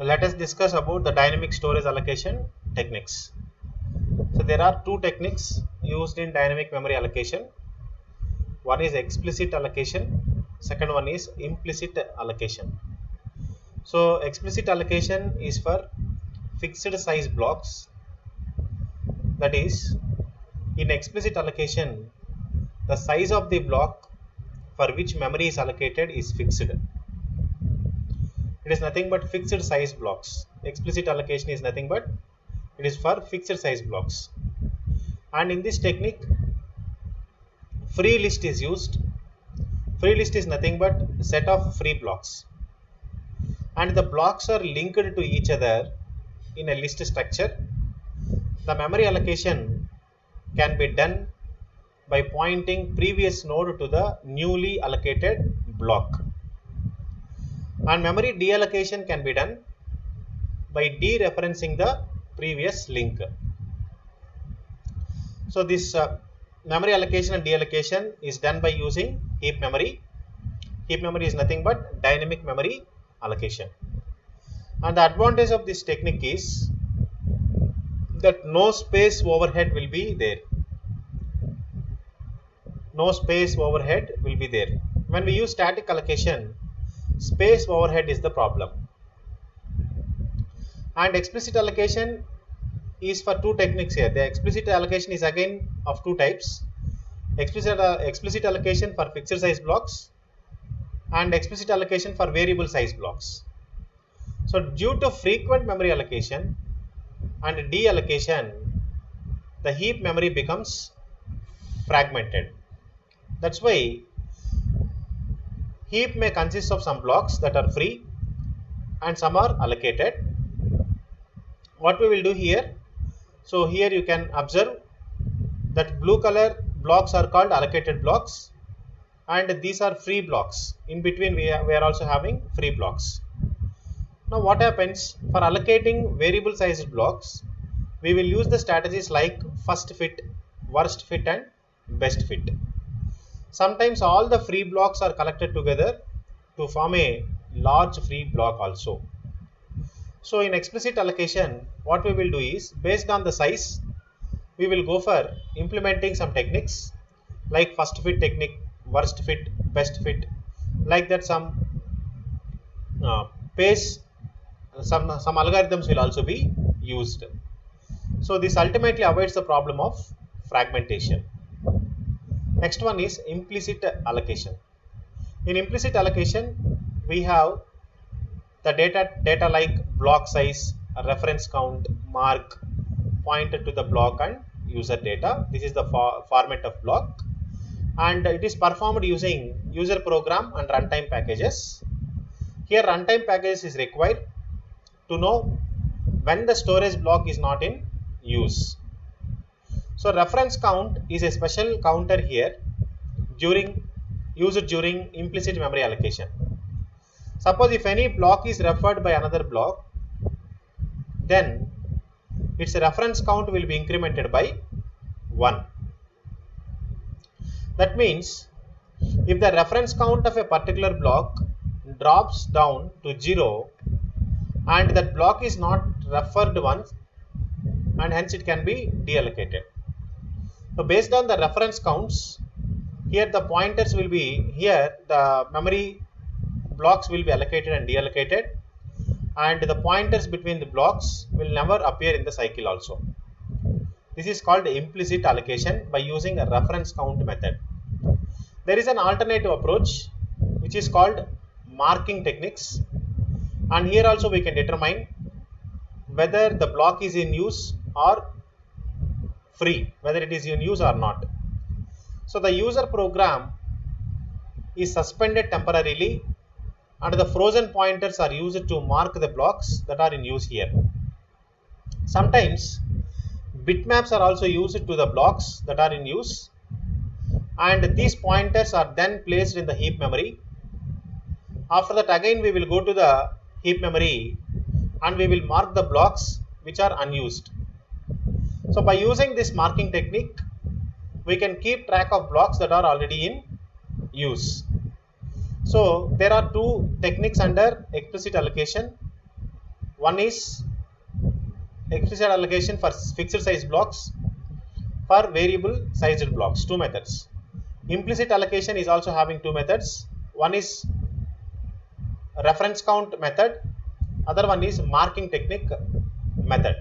Let us discuss about the dynamic storage allocation techniques. So there are two techniques used in dynamic memory allocation. One is explicit allocation, second one is implicit allocation. So explicit allocation is for fixed size blocks. That is, in explicit allocation, the size of the block for which memory is allocated is fixed. It is nothing but fixed size blocks. Explicit allocation is nothing but it is for fixed size blocks. And in this technique, free list is used. Free list is nothing but set of free blocks, and the blocks are linked to each other in a list structure. The memory allocation can be done by pointing previous node to the newly allocated block, and memory deallocation can be done by dereferencing the previous link. So this memory allocation and deallocation is done by using heap memory. Heap memory is nothing but dynamic memory allocation. And the advantage of this technique is that no space overhead will be there. No space overhead will be there. When we use static allocation, space overhead is the problem. And explicit allocation is for two techniques here. The explicit allocation is again of two types. Explicit allocation for fixed size blocks and explicit allocation for variable size blocks. So due to frequent memory allocation and deallocation, the heap memory becomes fragmented. That's why heap may consist of some blocks that are free and some are allocated. What we will do here, so here you can observe that blue color blocks are called allocated blocks, and these are free blocks. In between we are also having free blocks. Now what happens for allocating variable sized blocks? We will use the strategies like first fit, worst fit and best fit. Sometimes all the free blocks are collected together to form a large free block also. So in explicit allocation, what we will do is, based on the size, we will go for implementing some techniques like first fit technique, worst fit, best fit, like that. Some pace, some algorithms will also be used. So this ultimately avoids the problem of fragmentation. Next one is implicit allocation. In implicit allocation, we have the data like block size, reference count, mark, pointed to the block and user data. This is the format of block, and it is performed using user program and runtime packages. Here runtime packages is required to know when the storage block is not in use. So reference count is a special counter here used during implicit memory allocation. Suppose if any block is referred by another block, then its reference count will be incremented by 1. That means if the reference count of a particular block drops down to 0 and that block is not referred once, and hence it can be deallocated. So based on the reference counts, here the pointers will be, here the memory blocks will be allocated and deallocated, and the pointers between the blocks will never appear in the cycle also. This is called implicit allocation by using a reference count method. There is an alternative approach which is called marking techniques, and here also we can determine whether the block is in use or free, whether it is in use or not. So the user program is suspended temporarily and the frozen pointers are used to mark the blocks that are in use here. Sometimes bitmaps are also used to the blocks that are in use, and these pointers are then placed in the heap memory. After that, again we will go to the heap memory and we will mark the blocks which are unused. So by using this marking technique, we can keep track of blocks that are already in use. So there are two techniques under explicit allocation. One is explicit allocation for fixed size blocks, for variable sized blocks, two methods. Implicit allocation is also having two methods. One is reference count method, other one is marking technique method.